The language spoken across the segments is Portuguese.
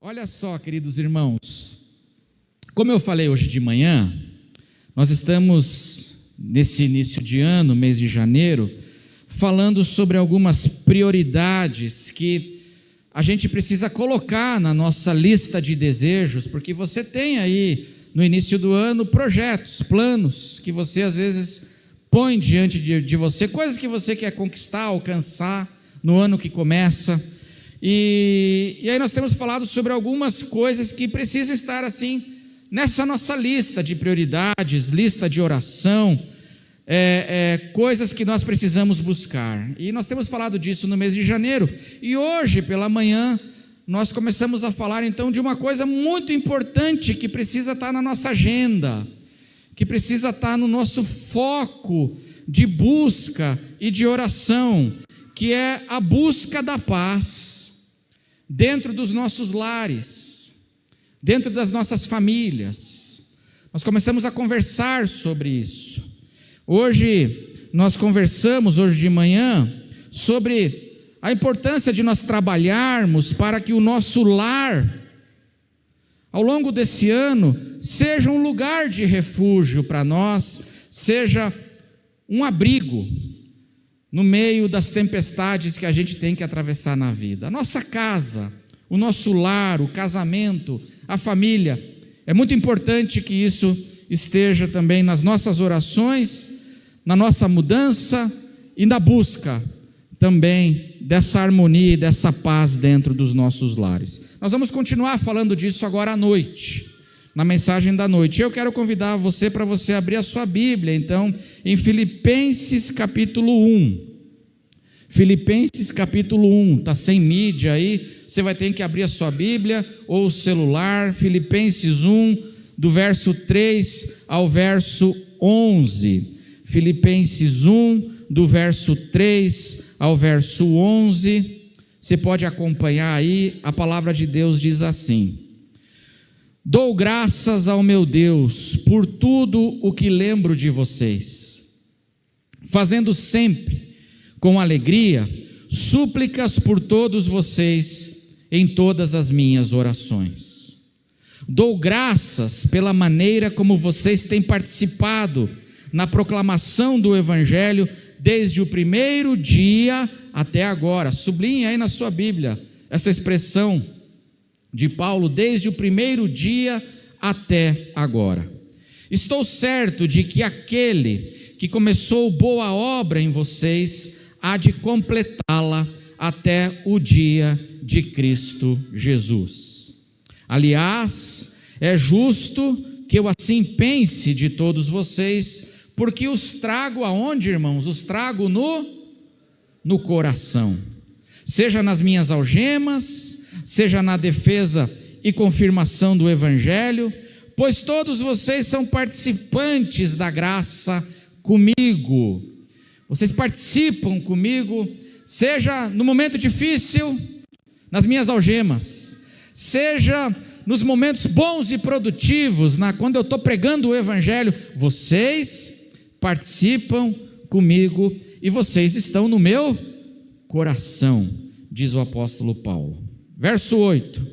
Olha só, queridos irmãos, como eu falei hoje de manhã, nós estamos nesse início de ano, mês de janeiro, falando sobre algumas prioridades que a gente precisa colocar na nossa lista de desejos, porque você tem aí no início do ano projetos, planos que você às vezes põe diante de você, coisas que você quer conquistar, alcançar no ano que começa. E aí nós temos falado sobre algumas coisas que precisam estar assim nessa nossa lista de prioridades, lista de oração, coisas que nós precisamos buscar. E nós temos falado disso no mês de janeiro. E hoje pela manhã nós começamos a falar então de uma coisa muito importante que precisa estar na nossa agenda, que precisa estar no nosso foco de busca e de oração, que é a busca da paz dentro dos nossos lares, dentro das nossas famílias. Nós começamos a conversar sobre isso. Hoje nós conversamos, hoje de manhã, sobre a importância de nós trabalharmos para que o nosso lar, ao longo desse ano, seja um lugar de refúgio para nós, seja um abrigo no meio das tempestades que a gente tem que atravessar na vida. A nossa casa, o nosso lar, o casamento, a família, é muito importante que isso esteja também nas nossas orações, na nossa mudança e na busca também dessa harmonia e dessa paz dentro dos nossos lares. Nós vamos continuar falando disso agora à noite, na mensagem da noite. Eu quero convidar você para você abrir a sua Bíblia, então, em Filipenses capítulo 1. Filipenses capítulo 1, está sem mídia aí, você vai ter que abrir a sua Bíblia ou o celular. Filipenses 1, do verso 3 ao verso 11. Filipenses 1, do verso 3 ao verso 11, você pode acompanhar aí, a palavra de Deus diz assim: dou graças ao meu Deus por tudo o que lembro de vocês, fazendo sempre com alegria súplicas por todos vocês em todas as minhas orações. Dou graças pela maneira como vocês têm participado na proclamação do Evangelho desde o primeiro dia até agora. Sublinhe aí na sua Bíblia essa expressão de Paulo, desde o primeiro dia até agora. Estou certo de que aquele que começou boa obra em vocês há de completá-la até o dia de Cristo Jesus. Aliás, é justo que eu assim pense de todos vocês, porque os trago aonde, irmãos? Os trago no coração, seja nas minhas algemas, seja na defesa e confirmação do Evangelho, pois todos vocês são participantes da graça comigo. Vocês participam comigo, seja no momento difícil, nas minhas algemas, seja nos momentos bons e produtivos, quando eu estou pregando o Evangelho, vocês participam comigo e vocês estão no meu coração, diz o apóstolo Paulo. Verso 8: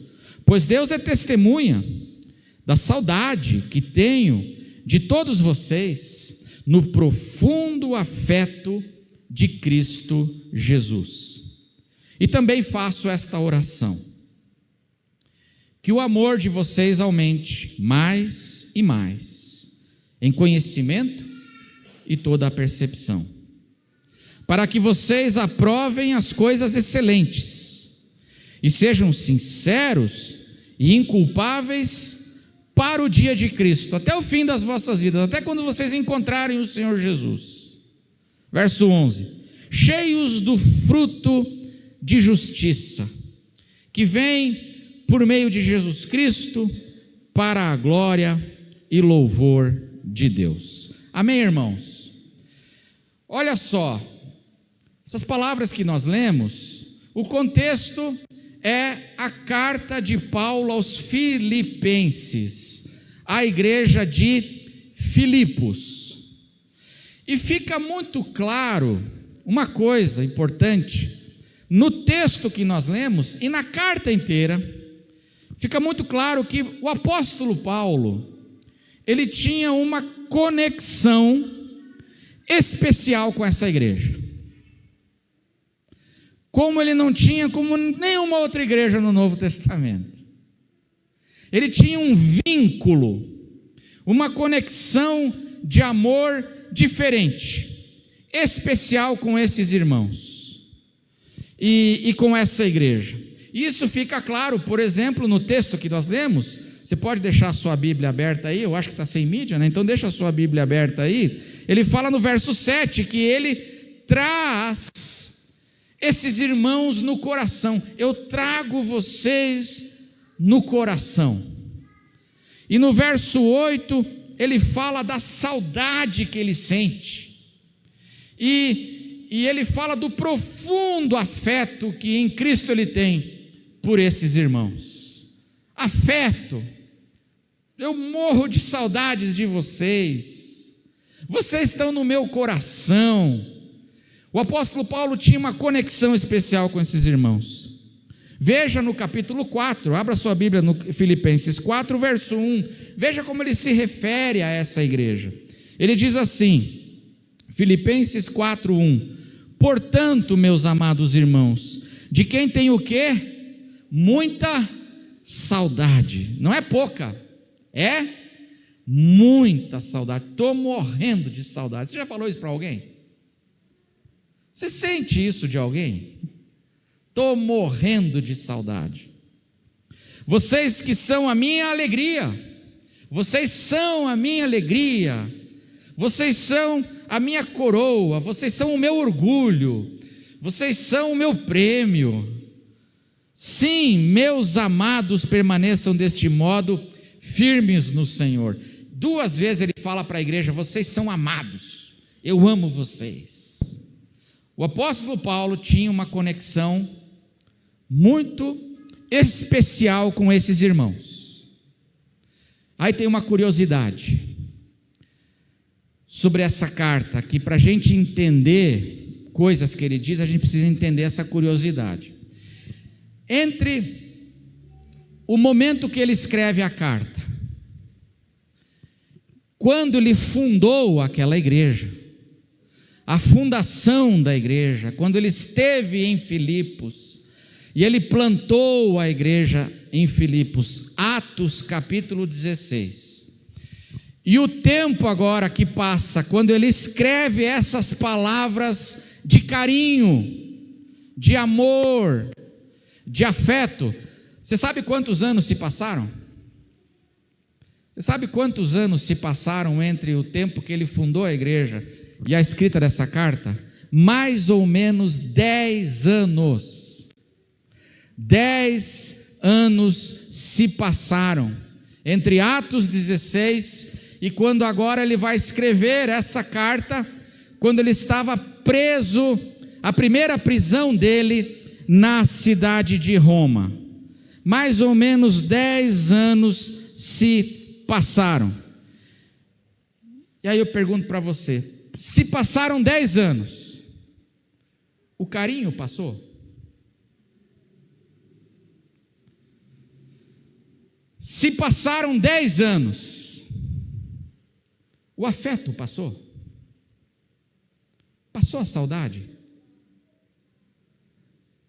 pois Deus é testemunha da saudade que tenho de todos vocês no profundo afeto de Cristo Jesus. E também faço esta oração: que o amor de vocês aumente mais e mais, em conhecimento e toda a percepção, para que vocês aprovem as coisas excelentes e sejam sinceros e inculpáveis para o dia de Cristo, até o fim das vossas vidas, até quando vocês encontrarem o Senhor Jesus. Verso 11: cheios do fruto de justiça, que vem por meio de Jesus Cristo, para a glória e louvor de Deus. Amém, irmãos? Olha só, essas palavras que nós lemos, o contexto é a carta de Paulo aos Filipenses, a igreja de Filipos. E fica muito claro uma coisa importante no texto que nós lemos e na carta inteira, fica muito claro que o apóstolo Paulo, ele tinha uma conexão especial com essa igreja, como ele não tinha como nenhuma outra igreja no Novo Testamento. Ele tinha um vínculo, uma conexão de amor diferente, especial com esses irmãos e com essa igreja. Isso fica claro, por exemplo, no texto que nós lemos. Você pode deixar a sua Bíblia aberta aí, eu acho que está sem mídia, né? Então deixa a sua Bíblia aberta aí. Ele fala no verso 7 que ele traz esses irmãos no coração. Eu trago vocês no coração. E no verso 8, ele fala da saudade que ele sente. E ele fala do profundo afeto que em Cristo ele tem por esses irmãos. Afeto. Eu morro de saudades de vocês. Vocês estão no meu coração. O apóstolo Paulo tinha uma conexão especial com esses irmãos. Veja no capítulo 4, abra sua Bíblia no Filipenses 4, verso 1. Veja como ele se refere a essa igreja. Ele diz assim, Filipenses 4, 1. Portanto, meus amados irmãos, de quem tem o quê? Muita saudade. Não é pouca, é muita saudade. Estou morrendo de saudade. Você já falou isso para alguém? Você sente isso de alguém? Estou morrendo de saudade. Vocês que são a minha alegria, vocês são a minha alegria, vocês são a minha coroa, vocês são o meu orgulho, vocês são o meu prêmio. Sim, meus amados, permaneçam deste modo firmes no Senhor. 2 vezes ele fala para a igreja: vocês são amados, eu amo vocês. O apóstolo Paulo tinha uma conexão muito especial com esses irmãos. Aí tem uma curiosidade sobre essa carta, que para a gente entender coisas que ele diz, a gente precisa entender essa curiosidade. Entre o momento que ele escreve a carta, quando ele fundou aquela igreja, a fundação da igreja, quando ele esteve em Filipos, e ele plantou a igreja em Filipos, Atos capítulo 16, e o tempo agora que passa, quando ele escreve essas palavras de carinho, de amor, de afeto. Você sabe quantos anos se passaram? Você sabe quantos anos se passaram entre o tempo que ele fundou a igreja e a escrita dessa carta? Mais ou menos 10 anos. 10 anos se passaram entre Atos 16 e quando agora ele vai escrever essa carta, quando ele estava preso, a primeira prisão dele na cidade de Roma. Mais ou menos 10 anos se passaram. E aí eu pergunto para você, se passaram 10 anos, o carinho passou? Se passaram 10 anos, o afeto passou? Passou a saudade?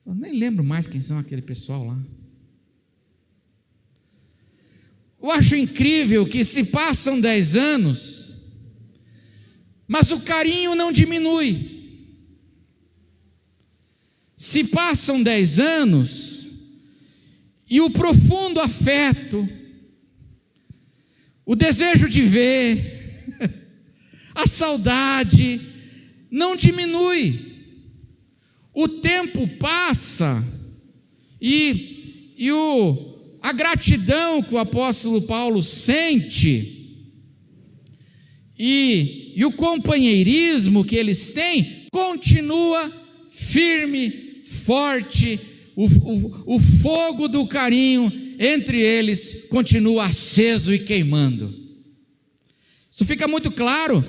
Eu nem lembro mais quem são aquele pessoal lá. Eu acho incrível que se passam 10 anos, mas o carinho não diminui. Se passam 10 anos, e o profundo afeto, o desejo de ver, a saudade, não diminui. O tempo passa e a gratidão que o apóstolo Paulo sente e o companheirismo que eles têm continua firme, forte. O fogo do carinho entre eles continua aceso e queimando. Isso fica muito claro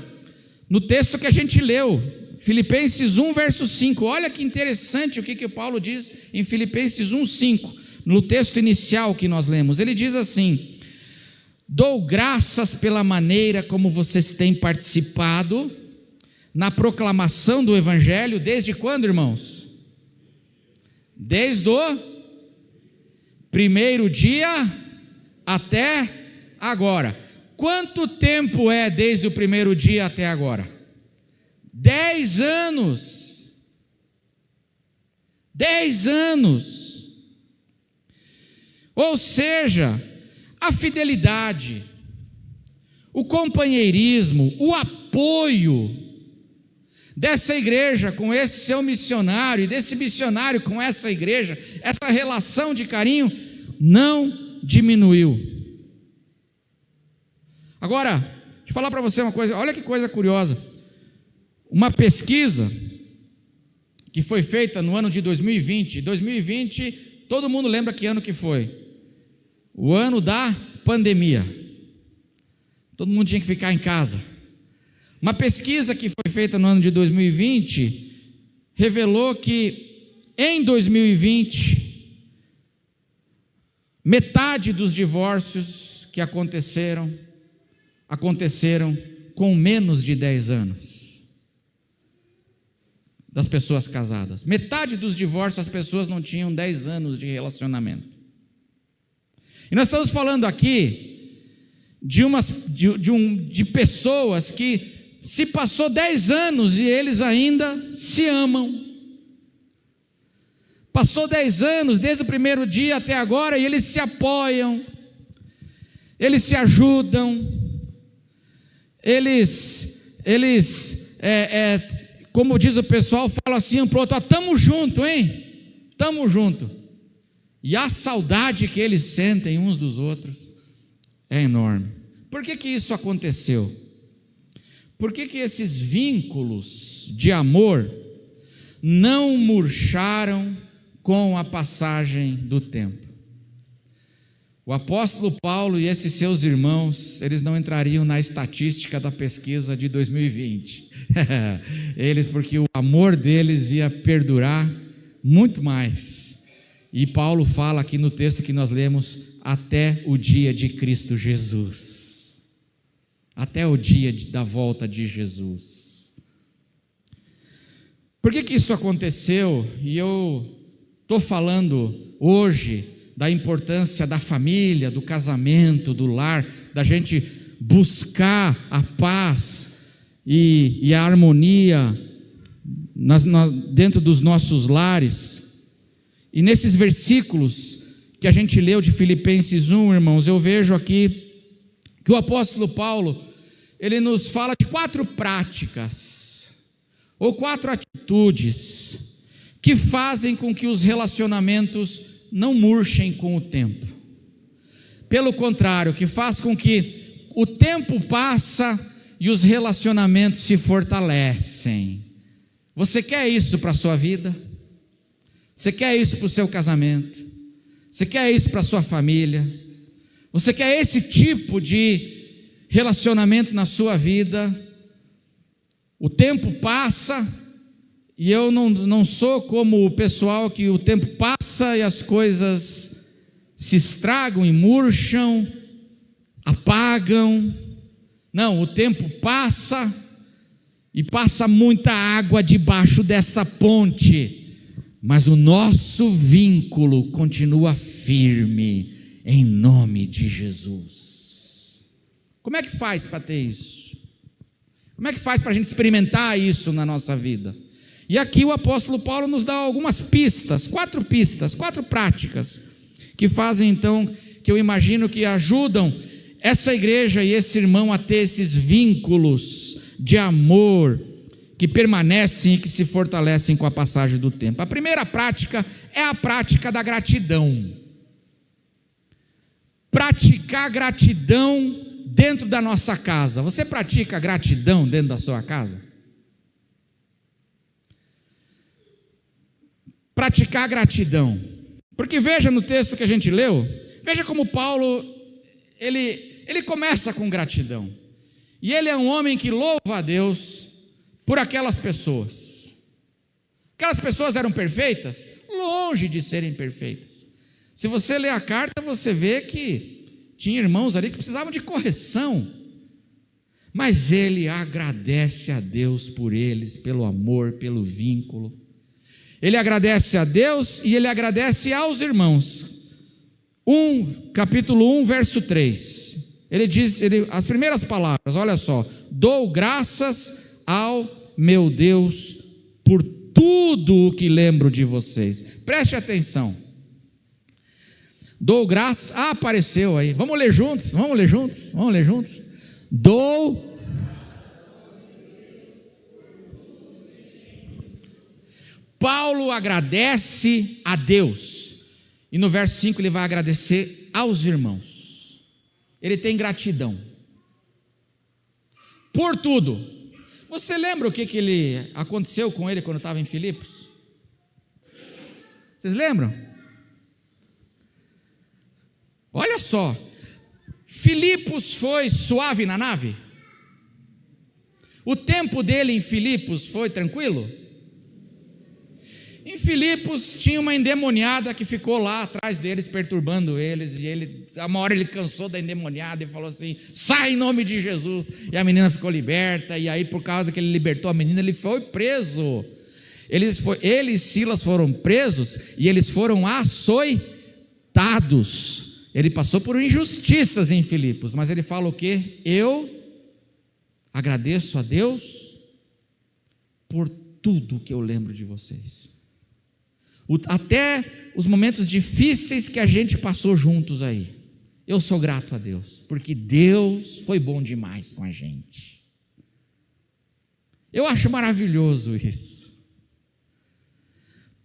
no texto que a gente leu, Filipenses 1, verso 5. Olha que interessante o que Paulo diz em Filipenses 1, 5. no texto inicial que nós lemos. Ele diz assim: dou graças pela maneira como vocês têm participado na proclamação do Evangelho. Desde quando, irmãos? Desde o primeiro dia até agora. Quanto tempo é desde o primeiro dia até agora? 10 anos. 10 anos. Ou seja, a fidelidade, o companheirismo, o apoio dessa igreja com esse seu missionário, e desse missionário com essa igreja, essa relação de carinho não diminuiu. Agora, deixa eu falar para você uma coisa, olha que coisa curiosa. Uma pesquisa que foi feita no ano de 2020, 2020, todo mundo lembra que ano que foi? O ano da pandemia. Todo mundo tinha que ficar em casa. Uma pesquisa que foi feita no ano de 2020 revelou que em 2020 metade dos divórcios que aconteceram com menos de 10 anos das pessoas casadas. Metade dos divórcios, as pessoas não tinham 10 anos de relacionamento. E nós estamos falando aqui de pessoas que se passou 10 anos e eles ainda se amam. Passou 10 anos, desde o primeiro dia até agora, e eles se apoiam, eles se ajudam, como diz o pessoal, falam assim um pro outro: estamos juntos, hein? Estamos juntos. E a saudade que eles sentem uns dos outros é enorme. Por que isso aconteceu? Por que esses vínculos de amor não murcharam com a passagem do tempo? O apóstolo Paulo e esses seus irmãos, eles não entrariam na estatística da pesquisa de 2020. Porque o amor deles ia perdurar muito mais. E Paulo fala aqui no texto que nós lemos, até o dia de Cristo Jesus. Até o dia da volta de Jesus. Por que isso aconteceu? E eu estou falando hoje da importância da família, do casamento, do lar, da gente buscar a paz e a harmonia dentro dos nossos lares. E nesses versículos que a gente leu de Filipenses 1, irmãos, eu vejo aqui que o apóstolo Paulo, ele nos fala de 4 práticas, ou 4 atitudes, que fazem com que os relacionamentos não murchem com o tempo. Pelo contrário, que faz com que o tempo passa e os relacionamentos se fortalecem. Você quer isso para a sua vida? Você quer isso para o seu casamento? Você quer isso para a sua família? Você quer esse tipo de relacionamento na sua vida? O tempo passa, e eu não sou como o pessoal que o tempo passa e as coisas se estragam e murcham, apagam. Não, o tempo passa e passa muita água debaixo dessa ponte, mas o nosso vínculo continua firme em nome de Jesus. Como é que faz para ter isso? Como é que faz para a gente experimentar isso na nossa vida? E aqui o apóstolo Paulo nos dá algumas pistas, 4 pistas, 4 práticas, que fazem então, que eu imagino que ajudam essa igreja e esse irmão a ter esses vínculos de amor, que permanecem e que se fortalecem com a passagem do tempo. A primeira prática é a prática da gratidão. Praticar gratidão dentro da nossa casa. Você pratica gratidão dentro da sua casa? Praticar gratidão. Porque veja no texto que a gente leu, veja como Paulo, ele começa com gratidão. E ele é um homem que louva a Deus por aquelas pessoas. Aquelas pessoas eram perfeitas? Longe de serem perfeitas. Se você ler a carta, você vê que tinha irmãos ali que precisavam de correção, mas ele agradece a Deus por eles, pelo amor, pelo vínculo. Ele agradece a Deus e ele agradece aos irmãos. Capítulo 1, verso 3. Ele diz, as primeiras palavras, olha só: dou graças ao meu Deus por tudo o que lembro de vocês. Preste atenção. Dou graças, apareceu aí. Vamos ler juntos. Dou. Paulo agradece a Deus, e no verso 5 ele vai agradecer aos irmãos. Ele tem gratidão por tudo. Você lembra o que aconteceu com ele quando estava em Filipos? Vocês lembram? Olha só, Filipos foi suave na nave? O tempo dele em Filipos foi tranquilo? Em Filipos tinha uma endemoniada que ficou lá atrás deles, perturbando eles, e uma hora ele cansou da endemoniada e falou assim: sai em nome de Jesus, e a menina ficou liberta. E aí, por causa que ele libertou a menina, ele foi preso. Ele e Silas foram presos, e eles foram açoitados. Ele passou por injustiças em Filipos, mas ele fala o quê? Eu agradeço a Deus por tudo que eu lembro de vocês. Até os momentos difíceis que a gente passou juntos aí, eu sou grato a Deus, porque Deus foi bom demais com a gente. Eu acho maravilhoso isso.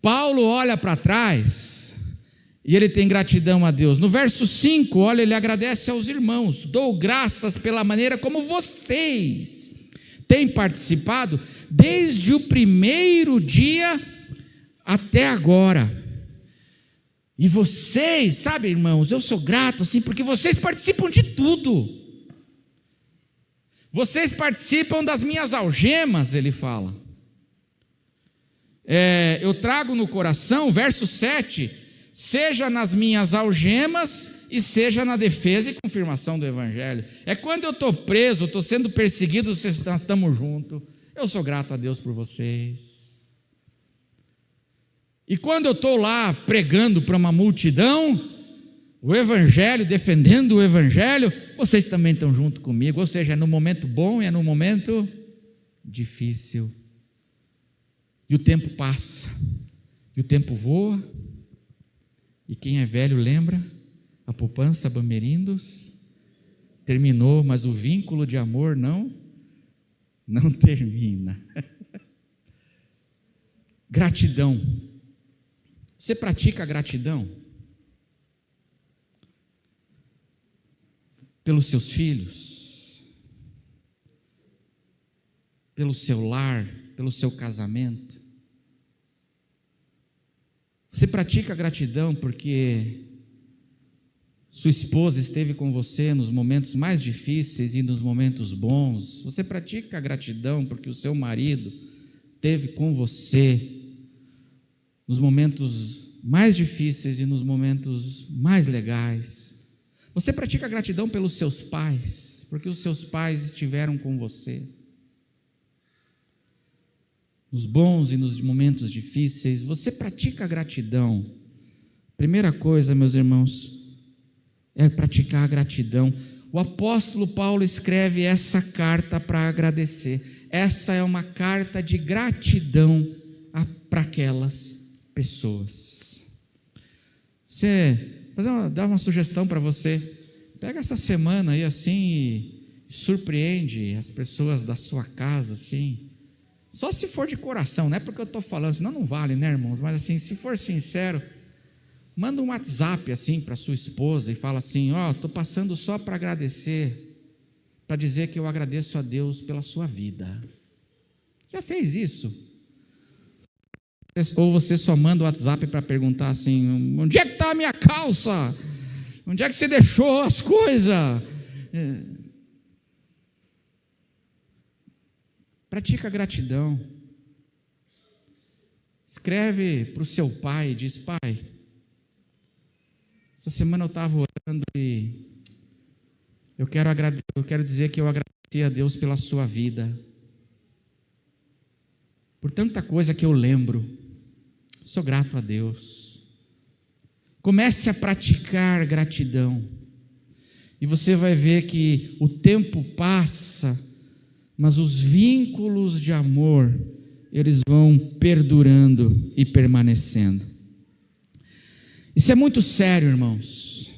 Paulo olha para trás e ele tem gratidão a Deus. No verso 5, olha, ele agradece aos irmãos: dou graças pela maneira como vocês têm participado desde o primeiro dia até agora. E vocês, sabe, irmãos, eu sou grato assim, porque vocês participam de tudo. Vocês participam das minhas algemas, ele fala. Eu trago no coração, verso 7, seja nas minhas algemas e seja na defesa e confirmação do Evangelho. Quando eu estou preso, estou sendo perseguido, nós estamos juntos. Eu sou grato a Deus por vocês. E quando eu estou lá pregando para uma multidão o Evangelho, defendendo o Evangelho, vocês também estão junto comigo. Ou seja, é no momento bom e é no momento difícil. E o tempo passa, e o tempo voa, e quem é velho lembra, a poupança Bamerindos terminou, mas o vínculo de amor não termina. Gratidão. Você pratica a gratidão pelos seus filhos, pelo seu lar, pelo seu casamento? Você pratica a gratidão porque sua esposa esteve com você nos momentos mais difíceis e nos momentos bons? Você pratica a gratidão porque o seu marido esteve com você nos momentos mais difíceis e nos momentos mais legais? Você pratica a gratidão pelos seus pais, porque os seus pais estiveram com você nos bons e nos momentos difíceis? Você pratica a gratidão? Primeira coisa, meus irmãos, é praticar a gratidão. O apóstolo Paulo escreve essa carta para agradecer. Essa é uma carta de gratidão para aquelas pessoas. Dá uma sugestão para você: pega essa semana aí assim e surpreende as pessoas da sua casa assim, só se for de coração, não é porque eu estou falando, senão não vale, né, irmãos? Mas assim, se for sincero, manda um WhatsApp assim para sua esposa e fala assim: estou passando só para agradecer, para dizer que eu agradeço a Deus pela sua vida. Já fez isso? Ou você só manda o WhatsApp para perguntar assim: onde é que está a minha calça? Onde é que você deixou as coisas? Pratica a gratidão. Escreve para o seu pai e diz: pai, Essa semana eu estava orando e eu quero dizer que eu agradeci a Deus pela sua vida, por tanta coisa que eu lembro. Sou grato a Deus. Comece a praticar gratidão e você vai ver que o tempo passa, mas os vínculos de amor, eles vão perdurando e permanecendo. Isso é muito sério, irmãos.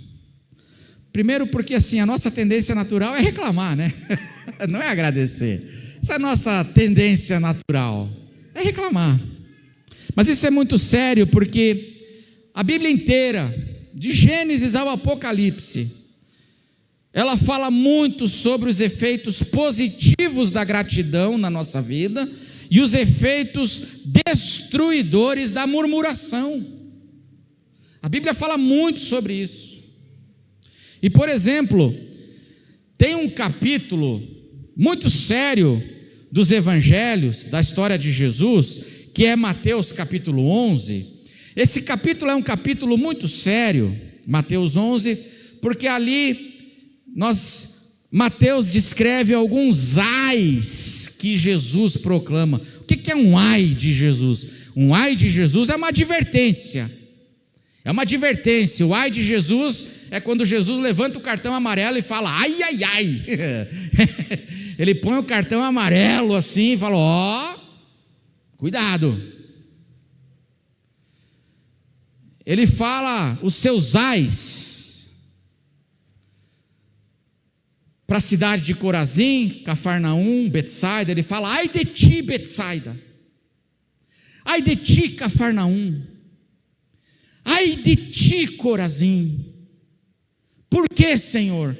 Primeiro porque assim, a nossa tendência natural é reclamar, né? Não é agradecer. Essa é a nossa tendência natural, é reclamar. Mas isso é muito sério porque a Bíblia inteira, de Gênesis ao Apocalipse, ela fala muito sobre os efeitos positivos da gratidão na nossa vida e os efeitos destruidores da murmuração. A Bíblia fala muito sobre isso. E, por exemplo, tem um capítulo muito sério dos evangelhos, da história de Jesus, que é Mateus capítulo 11. Esse capítulo é um capítulo muito sério, Mateus 11, porque ali Mateus descreve alguns ais que Jesus proclama. O que é um ai de Jesus? Um ai de Jesus é uma advertência. É uma advertência. O ai de Jesus é quando Jesus levanta o cartão amarelo e fala, ai, ai, ai. Ele põe o cartão amarelo assim e fala, ó, cuidado. Ele fala os seus ais para a cidade de Corazim, Cafarnaum, Betsaida. Ele fala, ai de ti, Betsaida. Ai de ti, Cafarnaum. Ai de ti, Corazim. Por quê, Senhor?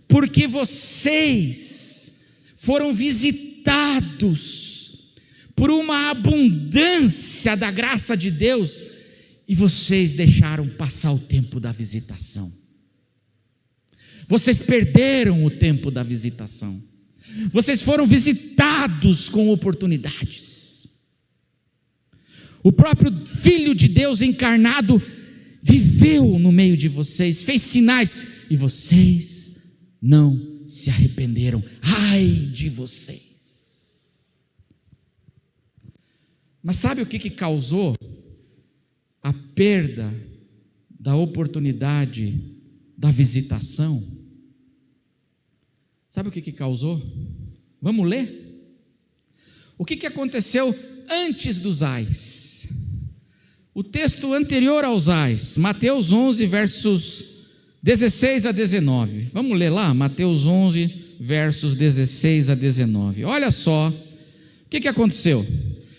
Porque vocês foram visitados por uma abundância da graça de Deus e vocês deixaram passar o tempo da visitação. Vocês perderam o tempo da visitação. Vocês foram visitados com oportunidades. O próprio Filho de Deus encarnado viveu no meio de vocês, fez sinais, e vocês não se arrependeram. Ai de vocês! Mas sabe o que causou a perda da oportunidade da visitação? Sabe o que causou? Vamos ler? O que aconteceu antes dos ais? O texto anterior aos ais, Mateus 11, versos 16 a 19. Vamos ler lá, Mateus 11, versos 16 a 19. Olha só, o que aconteceu?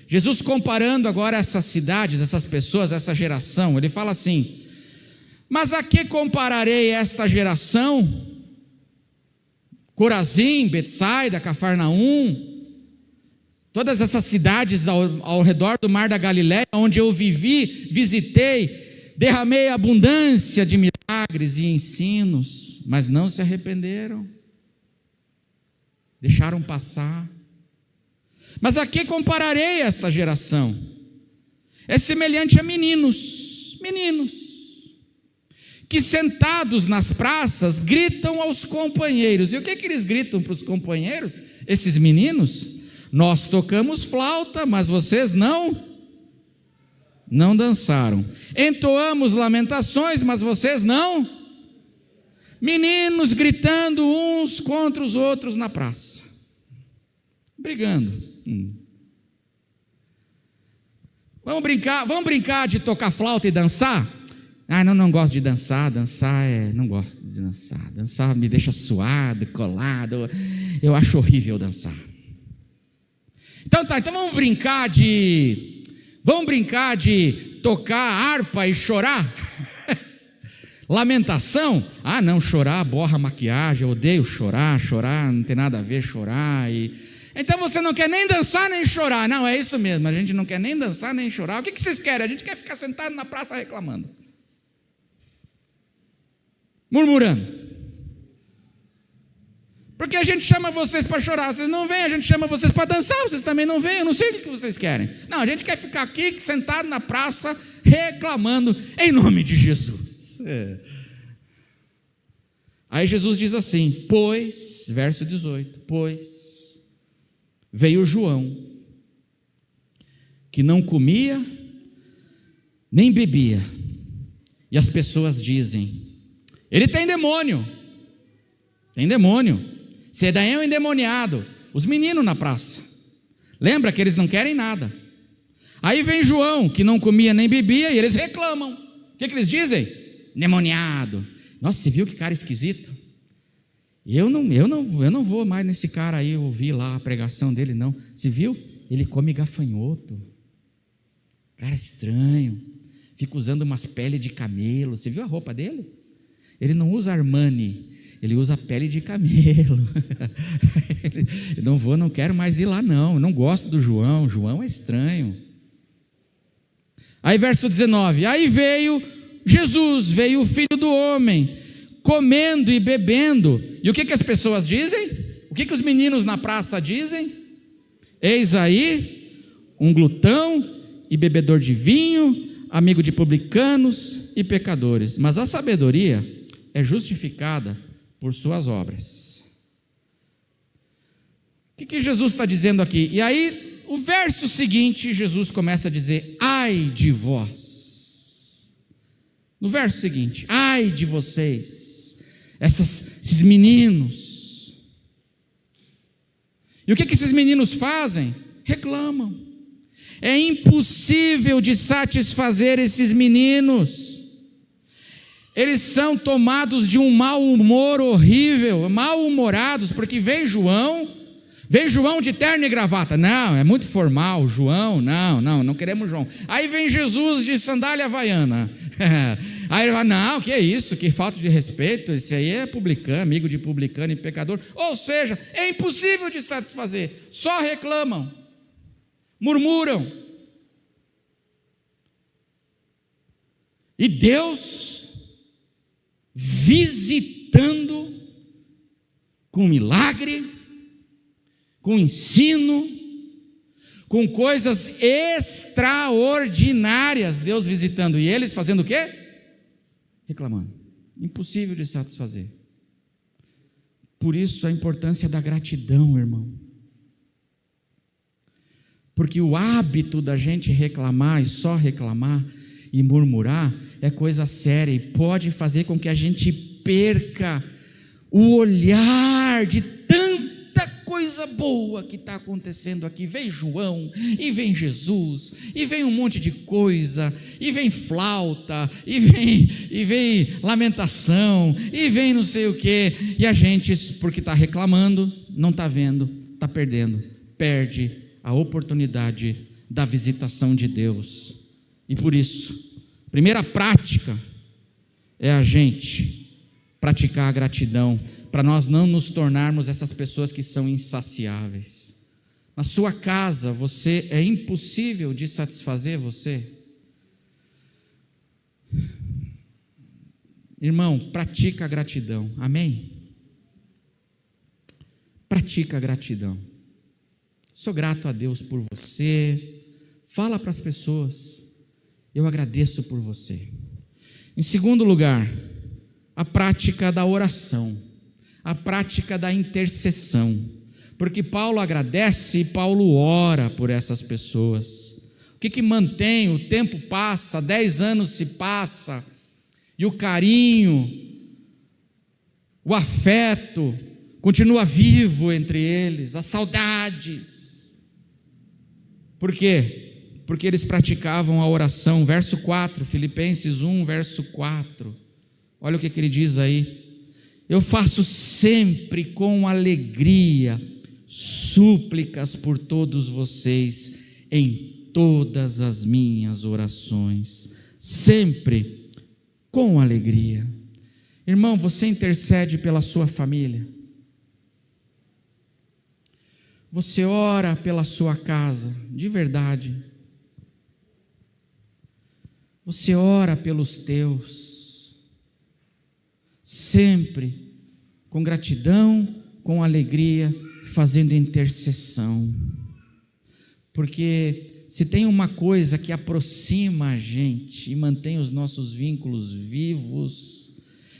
Jesus comparando agora essas cidades, essas pessoas, essa geração, ele fala assim, mas a que compararei esta geração? Corazim, Betsaida, Cafarnaum, todas essas cidades ao redor do mar da Galileia, onde eu vivi, visitei, derramei abundância de milagres e ensinos, mas não se arrependeram, deixaram passar. Mas a que compararei esta geração? É semelhante a meninos, que sentados nas praças gritam aos companheiros. E o que eles gritam para os companheiros? Esses meninos? Nós tocamos flauta, mas vocês não dançaram. Entoamos lamentações, mas vocês não. Meninos gritando uns contra os outros na praça, brigando. Vamos brincar de tocar flauta e dançar? Ah, não gosto de dançar, não gosto de dançar me deixa suado, colado, eu acho horrível dançar. Então vamos brincar de tocar harpa e chorar? Lamentação? Ah, não, chorar borra a maquiagem, eu odeio chorar não tem nada a ver chorar. Então você não quer nem dançar nem chorar. Não, é isso mesmo, a gente não quer nem dançar nem chorar. O que vocês querem? A gente quer ficar sentado na praça reclamando, murmurando. Porque a gente chama vocês para chorar, vocês não vêm. A gente chama vocês para dançar, vocês também não vêm. Eu não sei o que vocês querem. Não, a gente quer ficar aqui sentado na praça reclamando em nome de Jesus. Aí Jesus diz assim: pois, verso 18, pois veio João, que não comia nem bebia, e as pessoas dizem: ele tem demônio, esse daí é um endemoniado. Os meninos na praça, lembra que eles não querem nada. Aí vem João, que não comia nem bebia, e eles reclamam. O que eles dizem? Endemoniado. Nossa, você viu que cara esquisito? Eu não vou mais nesse cara aí ouvir lá a pregação dele, não. Você viu? Ele come gafanhoto. Cara estranho. Fica usando umas peles de camelo. Você viu a roupa dele? Ele não usa Armani, ele usa pele de camelo. Não quero mais ir lá não. Eu não gosto do João. João é estranho. Aí verso 19, aí veio Jesus, veio o Filho do Homem, comendo e bebendo. E o que as pessoas dizem? O que os meninos na praça dizem? Eis aí um glutão e bebedor de vinho, amigo de publicanos e pecadores. Mas a sabedoria é justificada por suas obras. O que Jesus está dizendo aqui? E aí, o verso seguinte, Jesus começa a dizer: ai de vós. No verso seguinte: ai de vocês, esses meninos. E o que esses meninos fazem? Reclamam. É impossível de satisfazer esses meninos. Eles são tomados de um mau humor horrível, mal-humorados, porque vem João de terno e gravata. Não, é muito formal, João, não queremos João. Aí vem Jesus de sandália havaiana. Aí ele fala: não, que é isso, que falta de respeito, esse aí é publicano, amigo de publicano e pecador. Ou seja, é impossível de satisfazer, só reclamam, murmuram. E Deus visitando com milagre, com ensino, com coisas extraordinárias, Deus visitando, e eles fazendo o quê? Reclamando. Impossível de satisfazer. Por isso a importância da gratidão, irmão. Porque o hábito da gente reclamar e só reclamar e murmurar é coisa séria e pode fazer com que a gente perca o olhar de tanta coisa boa que está acontecendo aqui. Vem João, e vem Jesus, e vem um monte de coisa, e vem flauta, e vem lamentação, e vem não sei o que, e a gente, porque está reclamando, não está vendo, está perdendo, perde a oportunidade da visitação de Deus. E por isso, a primeira prática é a gente praticar a gratidão, para nós não nos tornarmos essas pessoas que são insaciáveis. Na sua casa, é impossível de satisfazer você? Irmão, pratica a gratidão, amém? Pratica a gratidão. Sou grato a Deus por você. Fala para as pessoas: eu agradeço por você. Em segundo lugar, a prática da oração, a prática da intercessão, porque Paulo agradece e Paulo ora por essas pessoas. O que mantém? O tempo passa, 10 anos se passa, e o carinho, o afeto continua vivo entre eles, as saudades. Por quê? Porque eles praticavam a oração. Verso 4, Filipenses 1, verso 4. Olha o que ele diz aí: eu faço sempre com alegria súplicas por todos vocês em todas as minhas orações, sempre com alegria. Irmão, você intercede pela sua família, você ora pela sua casa, de verdade, você ora pelos teus, sempre com gratidão, com alegria, fazendo intercessão. Porque se tem uma coisa que aproxima a gente e mantém os nossos vínculos vivos,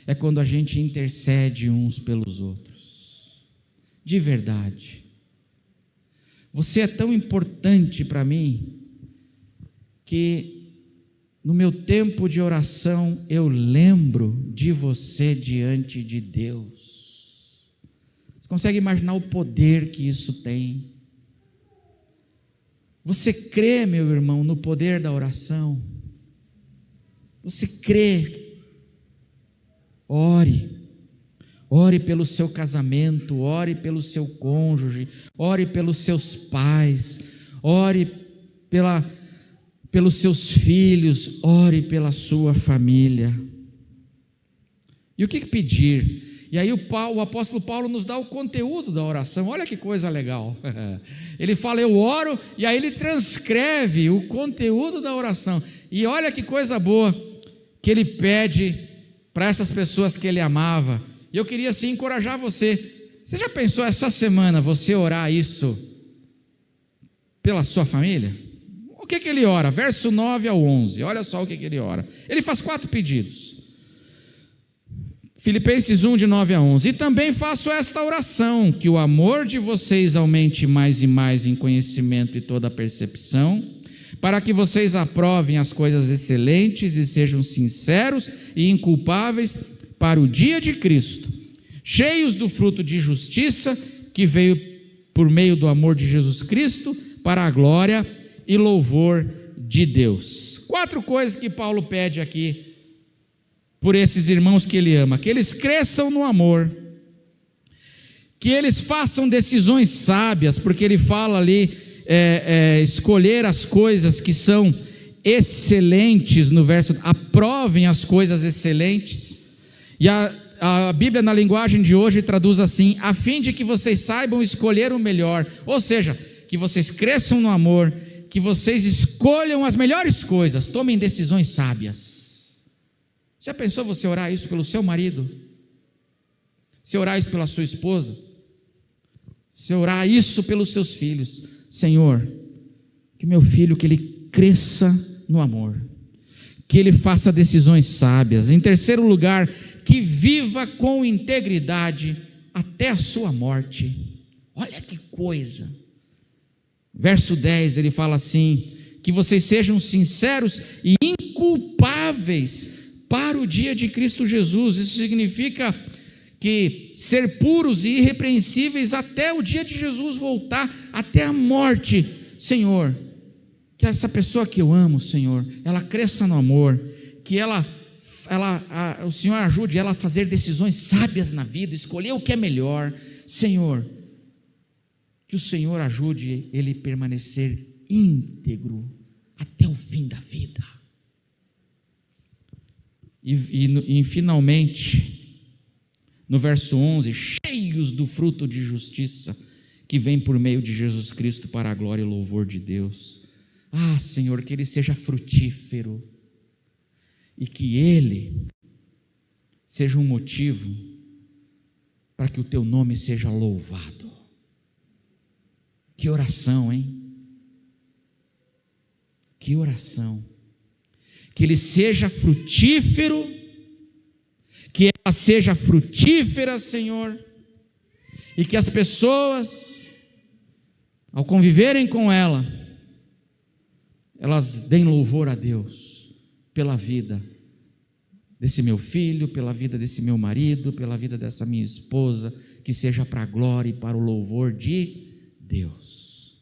é quando a gente intercede uns pelos outros, de verdade. Você é tão importante para mim, que no meu tempo de oração, eu lembro de você diante de Deus. Você consegue imaginar o poder que isso tem? Você crê, meu irmão, no poder da oração? Você crê? Ore pelo seu casamento, ore pelo seu cônjuge, ore pelos seus pais, ore pelos seus filhos, ore pela sua família. E o que pedir? E aí o apóstolo Paulo nos dá o conteúdo da oração. Olha que coisa legal. Ele fala, eu oro, e aí ele transcreve o conteúdo da oração. E olha que coisa boa que ele pede para essas pessoas que ele amava. E eu queria assim encorajar você. Você já pensou essa semana você orar isso pela sua família? O que ele ora? Verso 9 ao 11. Olha só o que ele ora. Ele faz 4 pedidos. Filipenses 1, de 9 a 11. E também faço esta oração, que o amor de vocês aumente mais e mais em conhecimento e toda percepção, para que vocês aprovem as coisas excelentes e sejam sinceros e inculpáveis para o dia de Cristo, cheios do fruto de justiça que veio por meio do amor de Jesus Cristo, para a glória e louvor de Deus. 4 coisas que Paulo pede aqui por esses irmãos que ele ama: que eles cresçam no amor, que eles façam decisões sábias, porque ele fala ali, escolher as coisas que são excelentes, no verso, aprovem as coisas excelentes, e a Bíblia na linguagem de hoje traduz assim, a fim de que vocês saibam escolher o melhor, ou seja, que vocês cresçam no amor, que vocês escolham as melhores coisas, tomem decisões sábias. Já pensou você orar isso pelo seu marido? Você orar isso pela sua esposa? Você orar isso pelos seus filhos? Senhor, que meu filho, que ele cresça no amor, que ele faça decisões sábias. Em terceiro lugar, que viva com integridade até a sua morte. Olha que coisa. Verso 10, ele fala assim, que vocês sejam sinceros e inculpáveis para o dia de Cristo Jesus. Isso significa que ser puros e irrepreensíveis até o dia de Jesus voltar, até a morte. Senhor, que essa pessoa que eu amo, Senhor, ela cresça no amor, que o Senhor ajude ela a fazer decisões sábias na vida, escolher o que é melhor. Senhor, que o Senhor ajude ele a permanecer íntegro até o fim da vida. E finalmente, no verso 11, cheios do fruto de justiça que vem por meio de Jesus Cristo para a glória e louvor de Deus. Ah, Senhor, que ele seja frutífero e que ele seja um motivo para que o teu nome seja louvado. Que oração, hein? Que oração. Que ele seja frutífero, que ela seja frutífera, Senhor, e que as pessoas, ao conviverem com ela, elas deem louvor a Deus pela vida desse meu filho, pela vida desse meu marido, pela vida dessa minha esposa, que seja para a glória e para o louvor de Deus.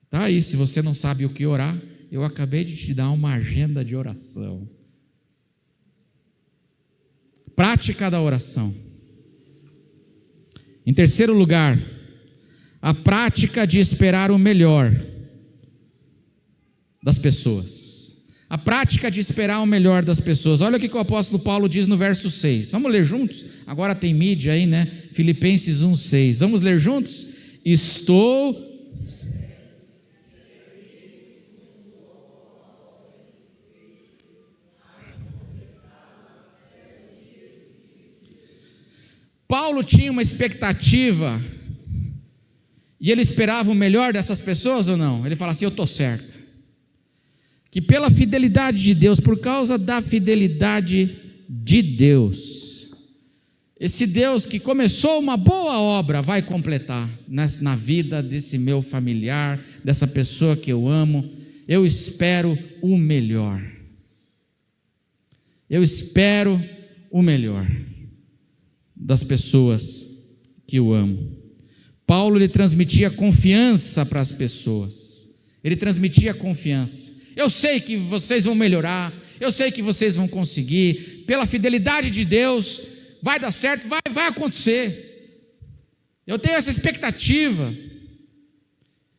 Tá aí, se você não sabe o que orar, eu acabei de te dar uma agenda de oração. Prática da oração. Em terceiro lugar, a prática de esperar o melhor das pessoas. A prática de esperar o melhor das pessoas. Olha o que o apóstolo Paulo diz no verso 6. Vamos ler juntos? Agora tem mídia aí, né? Filipenses 1:6. Vamos ler juntos? Estou... Paulo tinha uma expectativa e ele esperava o melhor dessas pessoas ou não? Ele fala assim, eu estou certo, que pela fidelidade de Deus, por causa da fidelidade de Deus, esse Deus que começou uma boa obra vai completar na vida desse meu familiar, dessa pessoa que eu amo. Eu espero o melhor. Eu espero o melhor das pessoas que eu amo. Paulo, ele transmitia confiança para as pessoas. Ele transmitia confiança. Eu sei que vocês vão melhorar, eu sei que vocês vão conseguir, pela fidelidade de Deus, vai dar certo, vai acontecer. Eu tenho essa expectativa.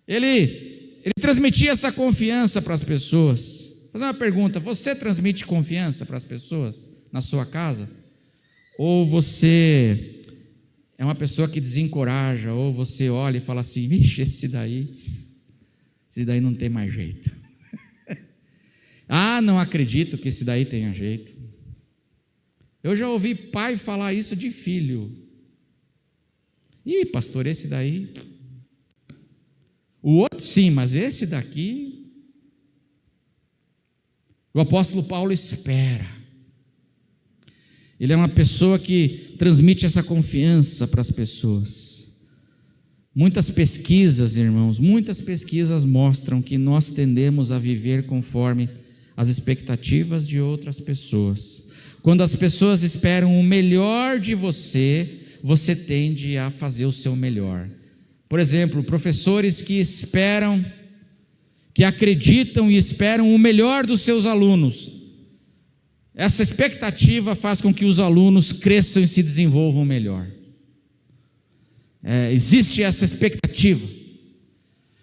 Ele transmitia essa confiança para as pessoas. Vou fazer uma pergunta: você transmite confiança para as pessoas na sua casa? Ou você é uma pessoa que desencoraja, ou você olha e fala assim: vixe, esse daí não tem mais jeito. Ah, não acredito que esse daí tenha jeito. Eu já ouvi pai falar isso de filho. Ih, pastor, esse daí. O outro sim, mas esse daqui. O apóstolo Paulo espera. Ele é uma pessoa que transmite essa confiança para as pessoas. Muitas pesquisas, irmãos, mostram que nós tendemos a viver conforme as expectativas de outras pessoas. Quando as pessoas esperam o melhor de você, você tende a fazer o seu melhor. Por exemplo, professores que acreditam e esperam o melhor dos seus alunos. Essa expectativa faz com que os alunos cresçam e se desenvolvam melhor. Existe essa expectativa.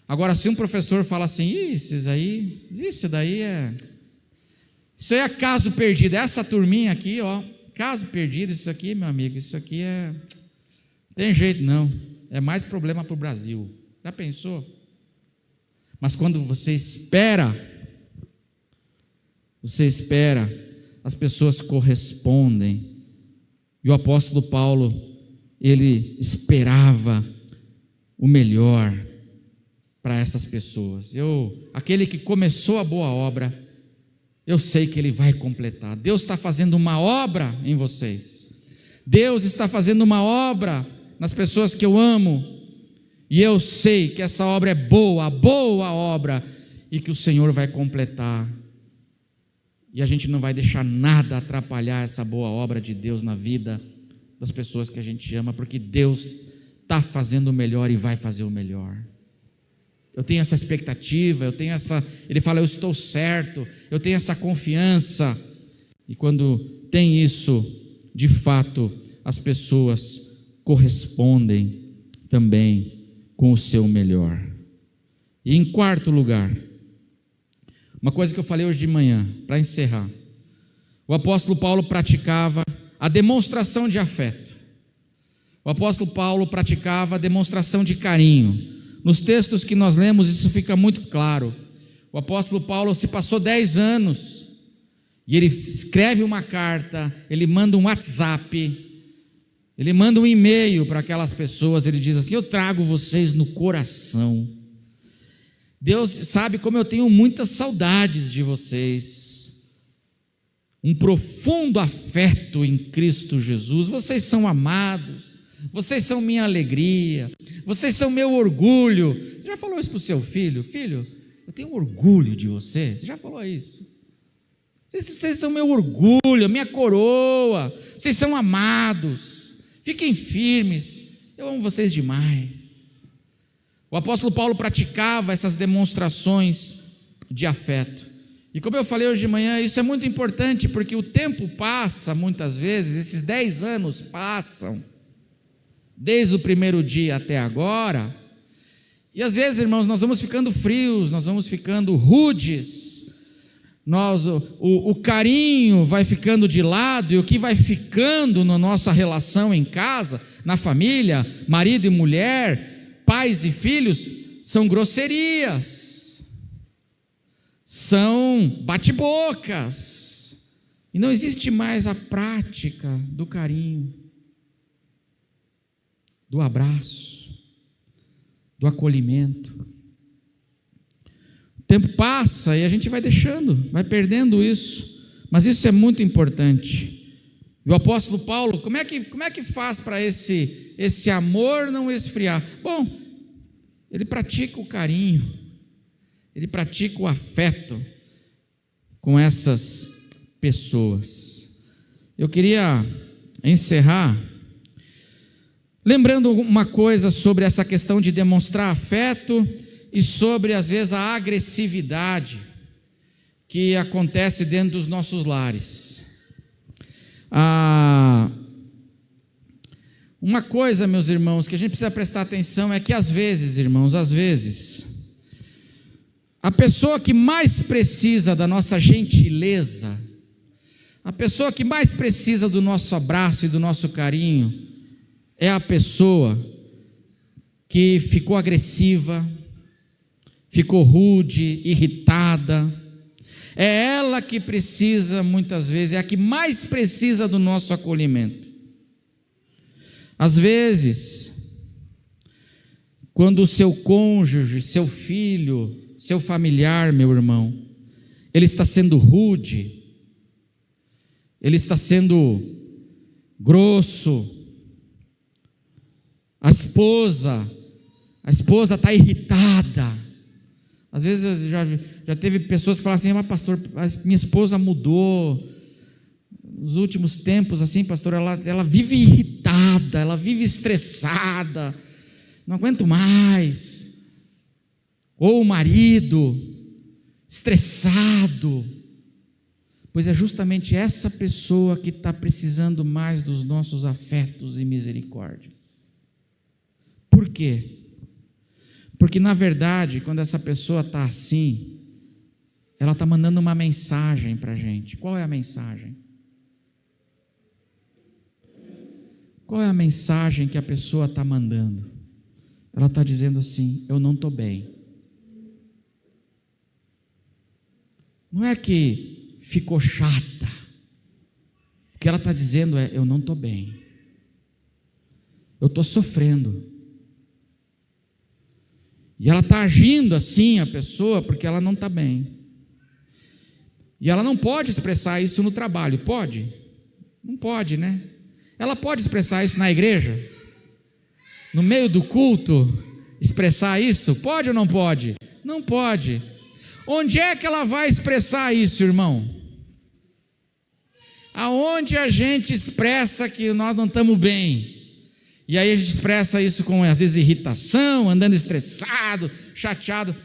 Agora, se um professor fala assim: isso daí é caso perdido, essa turminha aqui, ó, caso perdido, isso aqui, meu amigo, isso aqui não tem jeito não, é mais problema para o Brasil. Já pensou? Mas quando você espera, as pessoas correspondem. E o apóstolo Paulo, ele esperava o melhor para essas pessoas. Aquele que começou a boa obra, eu sei que ele vai completar. Deus está fazendo uma obra em vocês. Deus está fazendo uma obra nas pessoas que eu amo. E eu sei que essa obra é boa obra, e que o Senhor vai completar. E a gente não vai deixar nada atrapalhar essa boa obra de Deus na vida das pessoas que a gente ama, porque Deus está fazendo o melhor e vai fazer o melhor. Eu tenho essa expectativa, ele fala: eu estou certo, eu tenho essa confiança. E quando tem isso, de fato, as pessoas correspondem também com o seu melhor. E em quarto lugar, uma coisa que eu falei hoje de manhã, para encerrar: o apóstolo Paulo praticava a demonstração de afeto. O apóstolo Paulo praticava a demonstração de carinho. Nos textos que nós lemos, isso fica muito claro. O apóstolo Paulo se passou 10 anos, e ele escreve uma carta, ele manda um WhatsApp, ele manda um e-mail para aquelas pessoas, ele diz assim: eu trago vocês no coração. Deus sabe como eu tenho muitas saudades de vocês. Um profundo afeto em Cristo Jesus. Vocês são amados, vocês são minha alegria, vocês são meu orgulho. Você já falou isso para o seu filho? Filho, eu tenho orgulho de você. Você já falou isso? Vocês são meu orgulho, minha coroa. Vocês são amados. Fiquem firmes, eu amo vocês demais. O apóstolo Paulo praticava essas demonstrações de afeto. E como eu falei hoje de manhã, isso é muito importante, porque o tempo passa muitas vezes, esses 10 anos passam, desde o primeiro dia até agora, e às vezes, irmãos, nós vamos ficando frios, nós vamos ficando rudes, o carinho vai ficando de lado, e o que vai ficando na nossa relação em casa, na família, marido e mulher, pais e filhos, são grosserias, são bate-bocas, e não existe mais a prática do carinho, do abraço, do acolhimento. O tempo passa e a gente vai deixando, vai perdendo isso, mas isso é muito importante. E o apóstolo Paulo, como é que faz para esse amor não esfriar? Bom, ele pratica o carinho, ele pratica o afeto com essas pessoas. Eu queria encerrar lembrando uma coisa sobre essa questão de demonstrar afeto e sobre, às vezes, a agressividade que acontece dentro dos nossos lares. Uma coisa, meus irmãos, que a gente precisa prestar atenção é que às vezes, irmãos, a pessoa que mais precisa da nossa gentileza, a pessoa que mais precisa do nosso abraço e do nosso carinho, é a pessoa que ficou agressiva, ficou rude, irritada. É ela que precisa, muitas vezes, é a que mais precisa do nosso acolhimento. Às vezes, quando o seu cônjuge, seu filho, seu familiar, meu irmão, ele está sendo rude, ele está sendo grosso, a esposa está irritada. Às vezes já teve pessoas que falam assim: mas pastor, minha esposa mudou nos últimos tempos, assim, pastor, ela vive irritada, ela vive estressada, não aguento mais. Ou o marido estressado. Pois é justamente essa pessoa que está precisando mais dos nossos afetos e misericórdias. Por quê? Porque, na verdade, quando essa pessoa está assim, ela está mandando uma mensagem para a gente. Qual é a mensagem? Qual é a mensagem que a pessoa está mandando? Ela está dizendo assim: eu não estou bem. Não é que ficou chata. O que ela está dizendo é: eu não estou bem. Eu estou sofrendo. E ela está agindo assim, a pessoa, porque ela não está bem. E ela não pode expressar isso no trabalho, pode? Não pode, né? Ela pode expressar isso na igreja? No meio do culto, expressar isso? Pode ou não pode? Não pode. Onde é que ela vai expressar isso, irmão? Aonde a gente expressa que nós não estamos bem? E aí a gente expressa isso com, às vezes, irritação, andando estressado, chateado.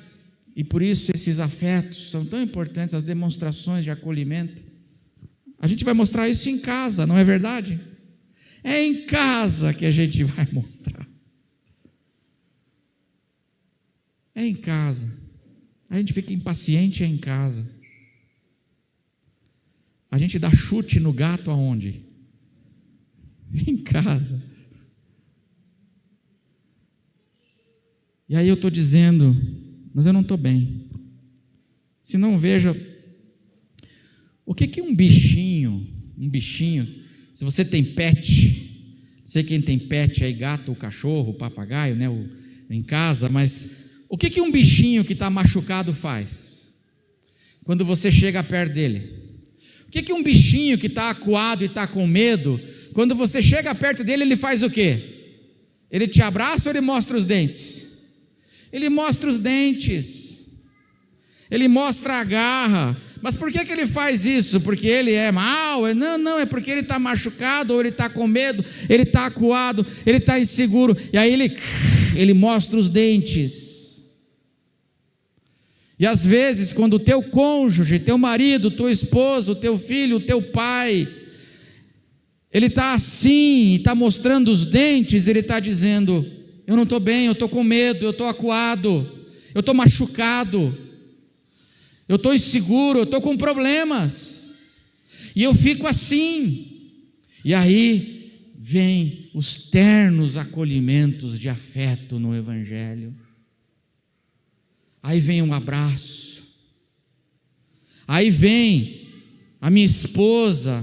E por isso esses afetos são tão importantes, as demonstrações de acolhimento. A gente vai mostrar isso em casa, não é verdade? É em casa que a gente vai mostrar. É em casa. A gente fica impaciente em casa. A gente dá chute no gato aonde? Em casa. E aí eu estou dizendo: mas eu não estou bem. Se não, veja, o que um bichinho, se você tem pet, não sei quem tem pet aí, gato, ou cachorro, ou papagaio, né, em casa, mas o que um bichinho que está machucado faz? Quando você chega perto dele? O que um bichinho que está acuado e está com medo, quando você chega perto dele, ele faz o quê? Ele te abraça ou ele mostra os dentes? Ele mostra os dentes, ele mostra a garra. Mas por que ele faz isso? Porque ele é mau? Não, é porque ele está machucado, ou ele está com medo, ele está acuado, ele está inseguro, e aí ele mostra os dentes. E às vezes, quando o teu cônjuge, teu marido, tua esposa, o teu filho, o teu pai, ele está assim, está mostrando os dentes, ele está dizendo: eu não estou bem, eu estou com medo, eu estou acuado, eu estou machucado, eu estou inseguro, eu estou com problemas, e eu fico assim. E aí vem os ternos acolhimentos de afeto no Evangelho. Aí vem um abraço, aí vem a minha esposa,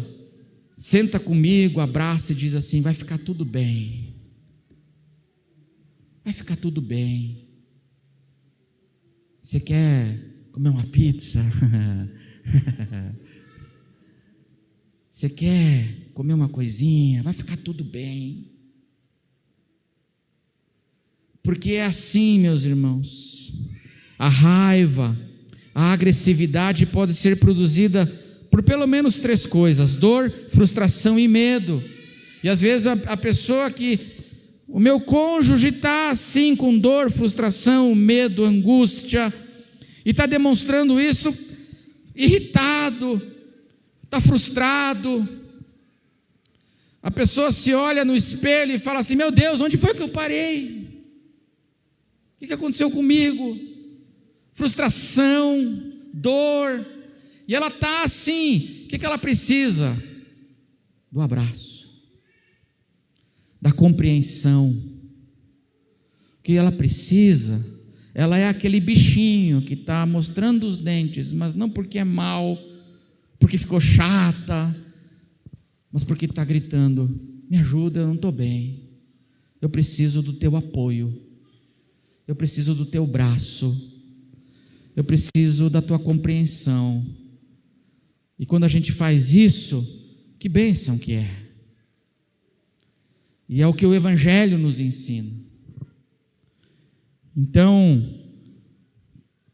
senta comigo, abraça e diz assim: vai ficar tudo bem. Vai ficar tudo bem. Você quer comer uma pizza? Você quer comer uma coisinha, vai ficar tudo bem. Porque é assim, meus irmãos, a raiva, a agressividade pode ser produzida por pelo menos 3 coisas: dor, frustração e medo. E às vezes a pessoa o meu cônjuge está assim com dor, frustração, medo, angústia, e está demonstrando isso irritado, está frustrado. A pessoa se olha no espelho e fala assim: meu Deus, onde foi que eu parei? O que aconteceu comigo? Frustração, dor, e ela está assim. O que ela precisa? Do abraço, da compreensão. O que ela precisa? Ela é aquele bichinho que está mostrando os dentes, mas não porque é mal, porque ficou chata, mas porque está gritando: me ajuda, eu não estou bem, eu preciso do teu apoio, eu preciso do teu braço, eu preciso da tua compreensão. E quando a gente faz isso, que bênção que é. E é o que o Evangelho nos ensina. Então,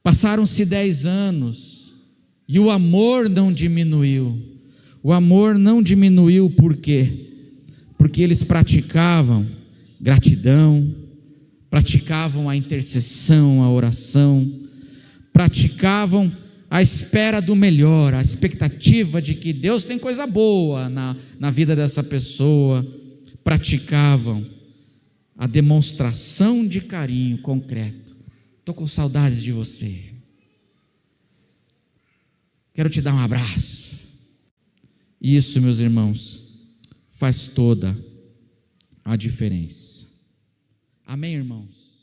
passaram-se 10 anos e o amor não diminuiu. O amor não diminuiu por quê? Porque eles praticavam gratidão, praticavam a intercessão, a oração, praticavam a espera do melhor, a expectativa de que Deus tem coisa boa na vida dessa pessoa. Praticavam a demonstração de carinho concreto. Estou com saudade de você, quero te dar um abraço. Isso, meus irmãos, faz toda a diferença. Amém, irmãos?